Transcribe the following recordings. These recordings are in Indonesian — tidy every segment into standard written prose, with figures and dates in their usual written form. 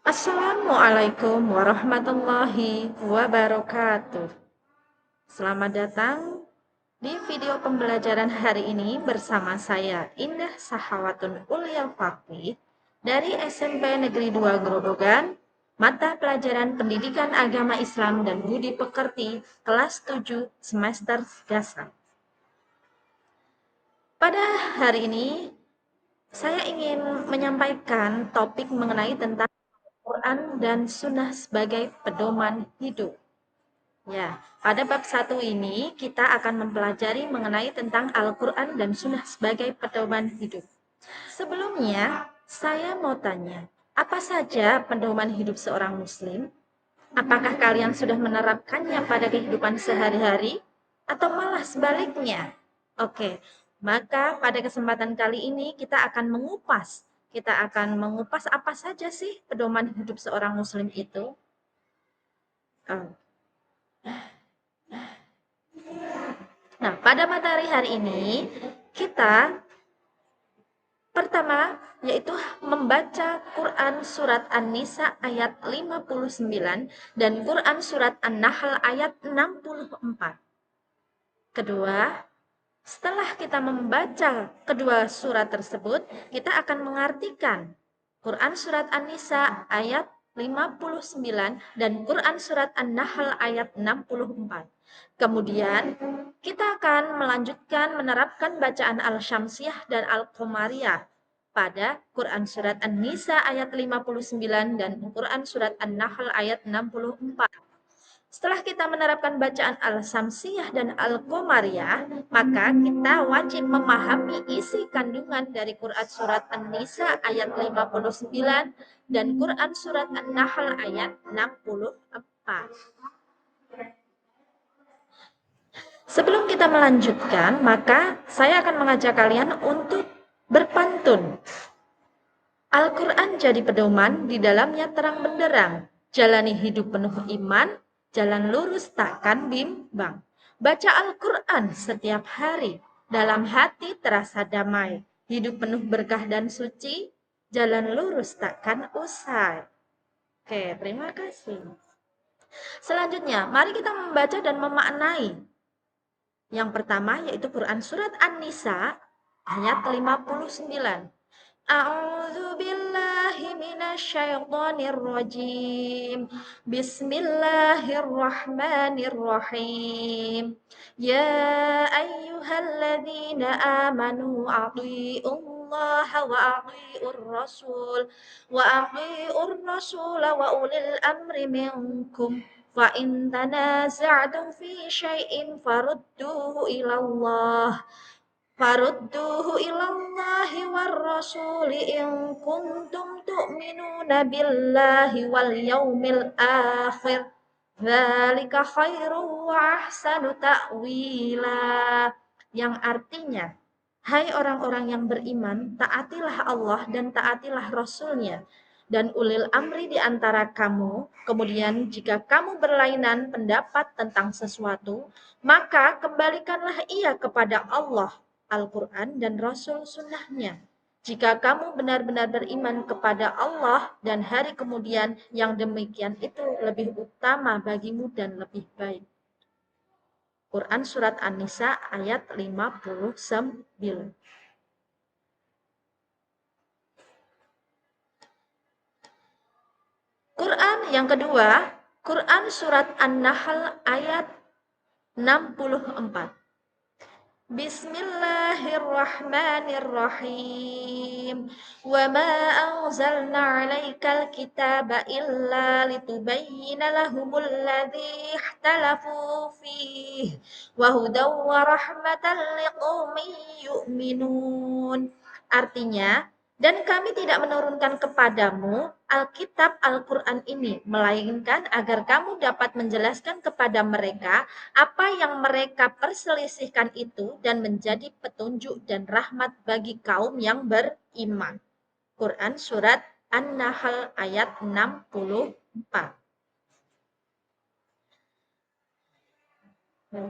Assalamualaikum warahmatullahi wabarakatuh. Selamat datang di video pembelajaran hari ini bersama saya Indah Sahawatun Ulia Fakih dari SMP Negeri 2 Grobogan, mata pelajaran Pendidikan Agama Islam dan Budi Pekerti, kelas 7 semester dasar. Pada hari ini saya ingin menyampaikan topik mengenai tentang Quran dan Sunnah sebagai pedoman hidup. Ya, pada bab 1 ini kita akan mempelajari mengenai tentang Al-Quran dan Sunnah sebagai pedoman hidup. Sebelumnya, saya mau tanya, apa saja pedoman hidup seorang muslim? Apakah kalian sudah menerapkannya pada kehidupan sehari-hari? Atau malah sebaliknya? Oke, maka pada kesempatan kali ini kita akan mengupas apa saja sih pedoman hidup seorang muslim itu. Oh. Nah, pada materi hari ini kita pertama yaitu membaca Quran surat An-Nisa ayat 59 dan Quran surat An-Nahl ayat 64. Kedua, setelah kita membaca kedua surat tersebut, kita akan mengartikan Quran surat An-Nisa ayat 59 dan Quran surat An-Nahl ayat 64. Kemudian kita akan melanjutkan menerapkan bacaan Al-Syamsiyah dan Al-Qamariyah pada Quran surat An-Nisa ayat 59 dan Quran surat An-Nahl ayat 64. Setelah kita menerapkan bacaan Al-Samsiyah dan Al-Qamariyah, maka kita wajib memahami isi kandungan dari Quran surat An-Nisa ayat 59 dan Quran surat An-Nahl ayat 64. Sebelum kita melanjutkan, maka saya akan mengajak kalian untuk berpantun. Al-Quran jadi pedoman, di dalamnya terang benderang. Jalani hidup penuh iman, jalan lurus takkan bimbang. Baca Al-Quran setiap hari, dalam hati terasa damai. Hidup penuh berkah dan suci, jalan lurus takkan usai. Oke, terima kasih. Selanjutnya, mari kita membaca dan memaknai. Yang pertama yaitu Quran surat An-Nisa ayat 59. A'udzu billahi minasyaitonir rajim. Bismillahirrahmanirrahim. Ya ayyuhalladzina amanu athi'ullaha wa athi'ur rasul wa ulil amri minkum. Fa in tanaza'tum fi syai'in farudduhu ilallahi war rasuli in kuntum tu'minuna billahi wal yaumil akhir. Dzalika khairu wa ahsanu ta'wila. Yang artinya, hai orang-orang yang beriman, taatilah Allah dan taatilah Rasul-Nya dan ulil amri di antara kamu. Kemudian jika kamu berlainan pendapat tentang sesuatu, maka kembalikanlah ia kepada Allah, Al-Quran dan Rasul Sunnahnya. Jika kamu benar-benar beriman kepada Allah dan hari kemudian, yang demikian itu lebih utama bagimu dan lebih baik. Quran surat An-Nisa ayat 59. Quran yang kedua, Quran surat An-Nahl ayat 64. Bismillahirrahmanirrahim. Wa ma anzalna 'alaikal kitaba illa litubayyana lahumul ladzi ikhtalafu fihi wa hudaw wa rahmatan liqaumin yu'minun. Artinya, dan kami tidak menurunkan kepadamu Alkitab Al-Quran ini, melainkan agar kamu dapat menjelaskan kepada mereka apa yang mereka perselisihkan itu dan menjadi petunjuk dan rahmat bagi kaum yang beriman. Quran surat An-Nahl ayat 64.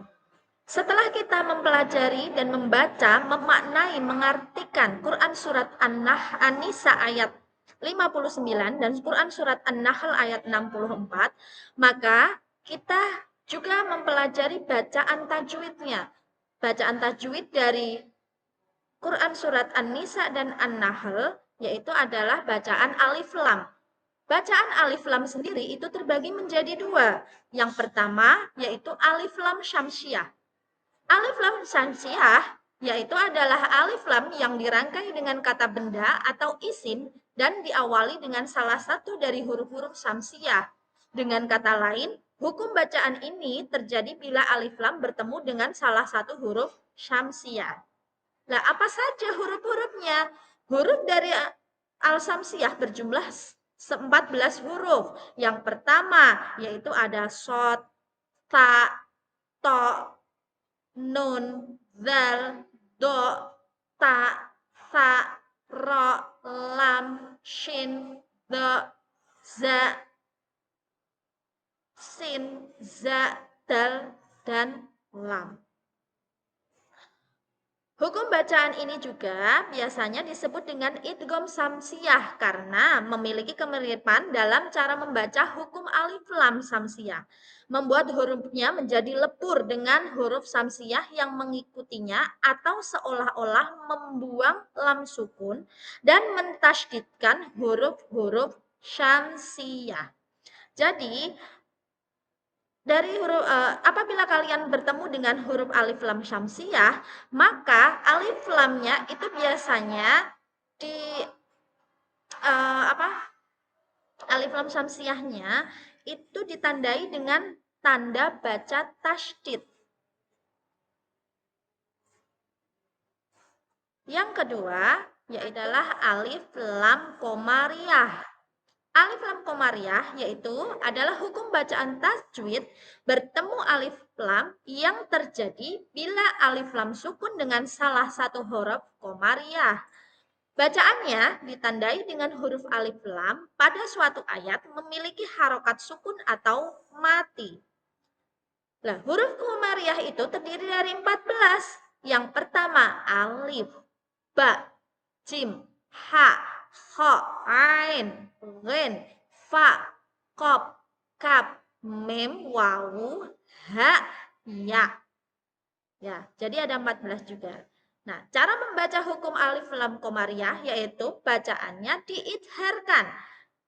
Setelah kita mempelajari dan membaca, memaknai, mengartikan Quran surat An-Nisa ayat 59 dan Quran surat An-Nahl ayat 64, maka kita juga mempelajari bacaan tajwidnya. Bacaan tajwid dari Quran surat An-Nisa dan An-Nahl yaitu adalah bacaan alif lam. Bacaan alif lam sendiri itu terbagi menjadi dua. Yang pertama yaitu alif lam syamsiah. Alif lam syamsiah yaitu adalah alif lam yang dirangkai dengan kata benda atau isim dan diawali dengan salah satu dari huruf-huruf syamsiah. Dengan kata lain, hukum bacaan ini terjadi bila alif lam bertemu dengan salah satu huruf syamsiah. Nah, apa saja huruf-hurufnya? Huruf dari al-syamsiyah berjumlah 14 huruf. Yang pertama yaitu ada shod, ta, to, nun, zal, do, ta, sa, ro, lam, shin, do, za, sin, za, dal, dan lam. Hukum bacaan ini juga biasanya disebut dengan idgham samsiyah karena memiliki kemiripan dalam cara membaca hukum alif lam samsiyah, membuat hurufnya menjadi lebur dengan huruf samsiyah yang mengikutinya atau seolah-olah membuang lam sukun dan mentasydidkan huruf-huruf syamsiyah. Jadi, dari huruf apabila kalian bertemu dengan huruf alif lam syamsiyah, maka alif lamnya itu biasanya di alif lam syamsiyahnya itu ditandai dengan tanda baca tasydid. Yang kedua yaitu alif lam komariah. Alif lam komariah yaitu adalah hukum bacaan tajwid bertemu alif lam yang terjadi bila alif lam sukun dengan salah satu huruf komariah. Bacaannya ditandai dengan huruf alif lam pada suatu ayat memiliki harokat sukun atau mati. Nah, huruf komariah itu terdiri dari 14. Yang pertama alif, ba, jim, ha, kho, ain, ghin, fa, qaf, kaf, mim, wawu, ha, ya. Ya, jadi ada 14 juga. Nah, cara membaca hukum alif lam komariah yaitu bacaannya diidharkan.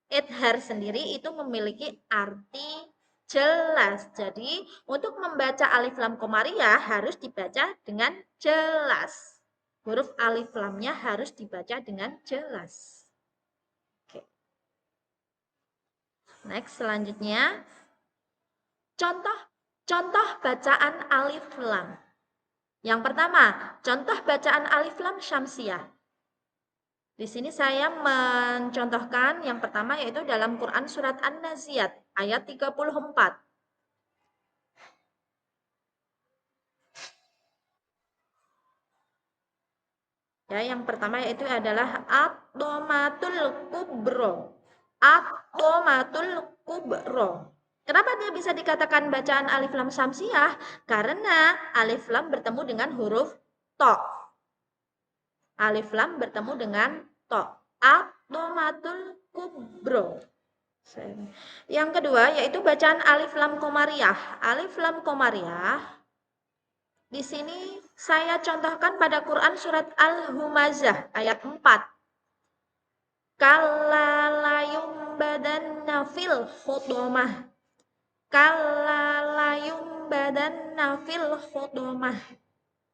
Idhar sendiri itu memiliki arti jelas. Jadi, untuk membaca alif lam komariah harus dibaca dengan jelas. Huruf alif lamnya harus dibaca dengan jelas. Oke. Next, selanjutnya contoh bacaan alif lam. Yang pertama, contoh bacaan alif lam syamsiyah. Di sini saya mencontohkan yang pertama yaitu dalam Quran surat An-Naziat ayat 34. Ya, yang pertama yaitu adalah ad-dhammatul kubro. Ad-dhammatul kubro. Kenapa dia bisa dikatakan bacaan alif lam syamsiyah? Karena alif lam bertemu dengan huruf to. Alif lam bertemu dengan to. Ad-dhammatul kubro. Yang kedua yaitu bacaan alif lam komariah. Alif lam komariah di sini saya contohkan pada Quran surat Al-Humazah ayat 4. Kalla la yumbadanna fil khutamah. Kalla la yumbadanna fil khutamah.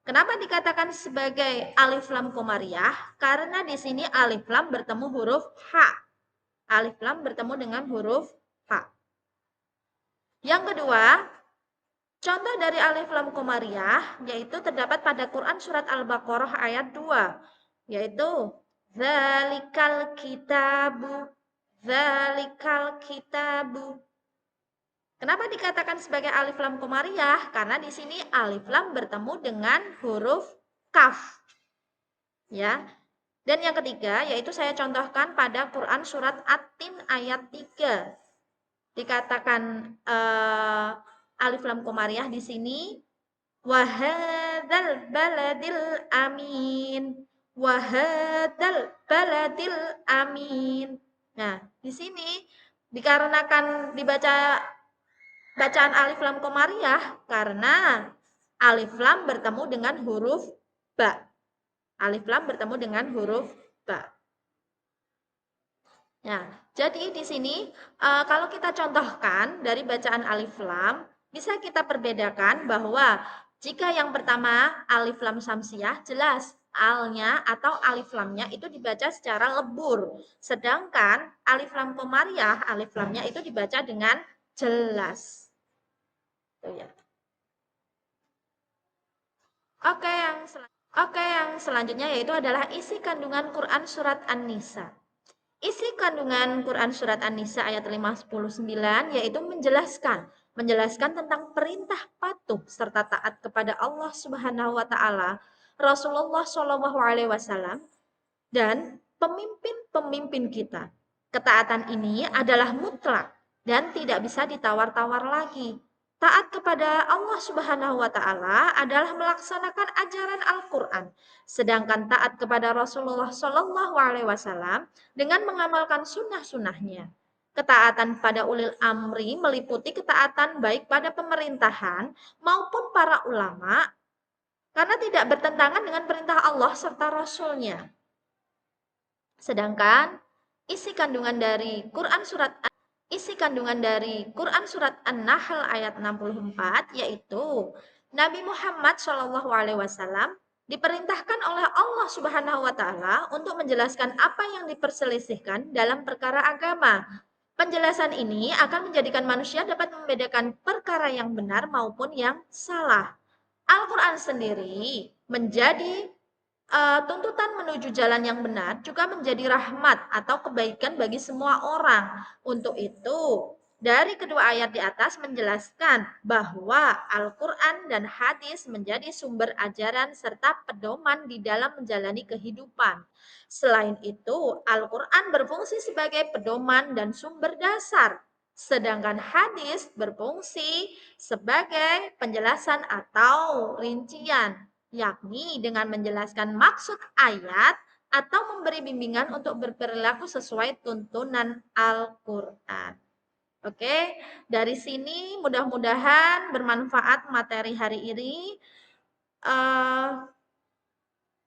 Kenapa dikatakan sebagai alif lam komariah? Karena di sini alif lam bertemu huruf ha. Alif lam bertemu dengan huruf ha. Yang kedua, contoh dari alif lam komariah yaitu terdapat pada Quran surat Al-Baqarah ayat 2, yaitu zalikal kitabu, zalikal kitabu. Kenapa dikatakan sebagai alif lam komariah? Karena di sini alif lam bertemu dengan huruf kaf. Ya. Dan yang ketiga yaitu saya contohkan pada Quran surat At-Tin ayat 3. Dikatakan alif lam komariah di sini wahadzal baladil amin, wahadzal baladil amin. Nah, di sini dikarenakan dibaca bacaan alif lam komariah karena alif lam bertemu dengan huruf ba. Alif lam bertemu dengan huruf ba. Nah, jadi di sini kalau kita contohkan dari bacaan alif lam, bisa kita perbedakan bahwa jika yang pertama alif lam samsiah, jelas alnya atau alif lamnya itu dibaca secara lebur. Sedangkan alif lam komariah, alif lamnya itu dibaca dengan jelas. Tuh ya. Oke, yang selanjutnya yaitu adalah isi kandungan Quran surat An-Nisa. Isi kandungan Quran surat An-Nisa ayat 519 yaitu menjelaskan tentang perintah patuh serta taat kepada Allah Subhanahu wa taala, Rasulullah Shallallahu alaihi wasallam dan pemimpin-pemimpin kita. Ketaatan ini adalah mutlak dan tidak bisa ditawar-tawar lagi. Taat kepada Allah Subhanahu wa taala adalah melaksanakan ajaran Al-Qur'an, sedangkan taat kepada Rasulullah Shallallahu alaihi wasallam dengan mengamalkan sunnah-sunnahnya. Ketaatan pada ulil amri meliputi ketaatan baik pada pemerintahan maupun para ulama karena tidak bertentangan dengan perintah Allah serta Rasul-Nya. Sedangkan isi kandungan dari Quran surat An-Nahl ayat 64 yaitu Nabi Muhammad Shallallahu alaihi wasallam diperintahkan oleh Allah Subhanahu wa taala untuk menjelaskan apa yang diperselisihkan dalam perkara agama. Penjelasan ini akan menjadikan manusia dapat membedakan perkara yang benar maupun yang salah. Al-Quran sendiri menjadi tuntutan menuju jalan yang benar juga menjadi rahmat atau kebaikan bagi semua orang. Untuk itu, dari kedua ayat di atas menjelaskan bahwa Al-Quran dan hadis menjadi sumber ajaran serta pedoman di dalam menjalani kehidupan. Selain itu, Al-Quran berfungsi sebagai pedoman dan sumber dasar, sedangkan hadis berfungsi sebagai penjelasan atau rincian, yakni dengan menjelaskan maksud ayat atau memberi bimbingan untuk berperilaku sesuai tuntunan Al-Quran. Oke, dari sini mudah-mudahan bermanfaat materi hari ini.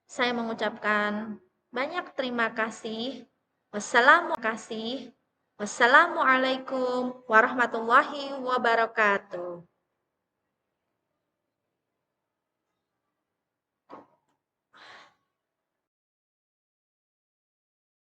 Saya mengucapkan banyak terima kasih. Wassalamualaikum warahmatullahi wabarakatuh.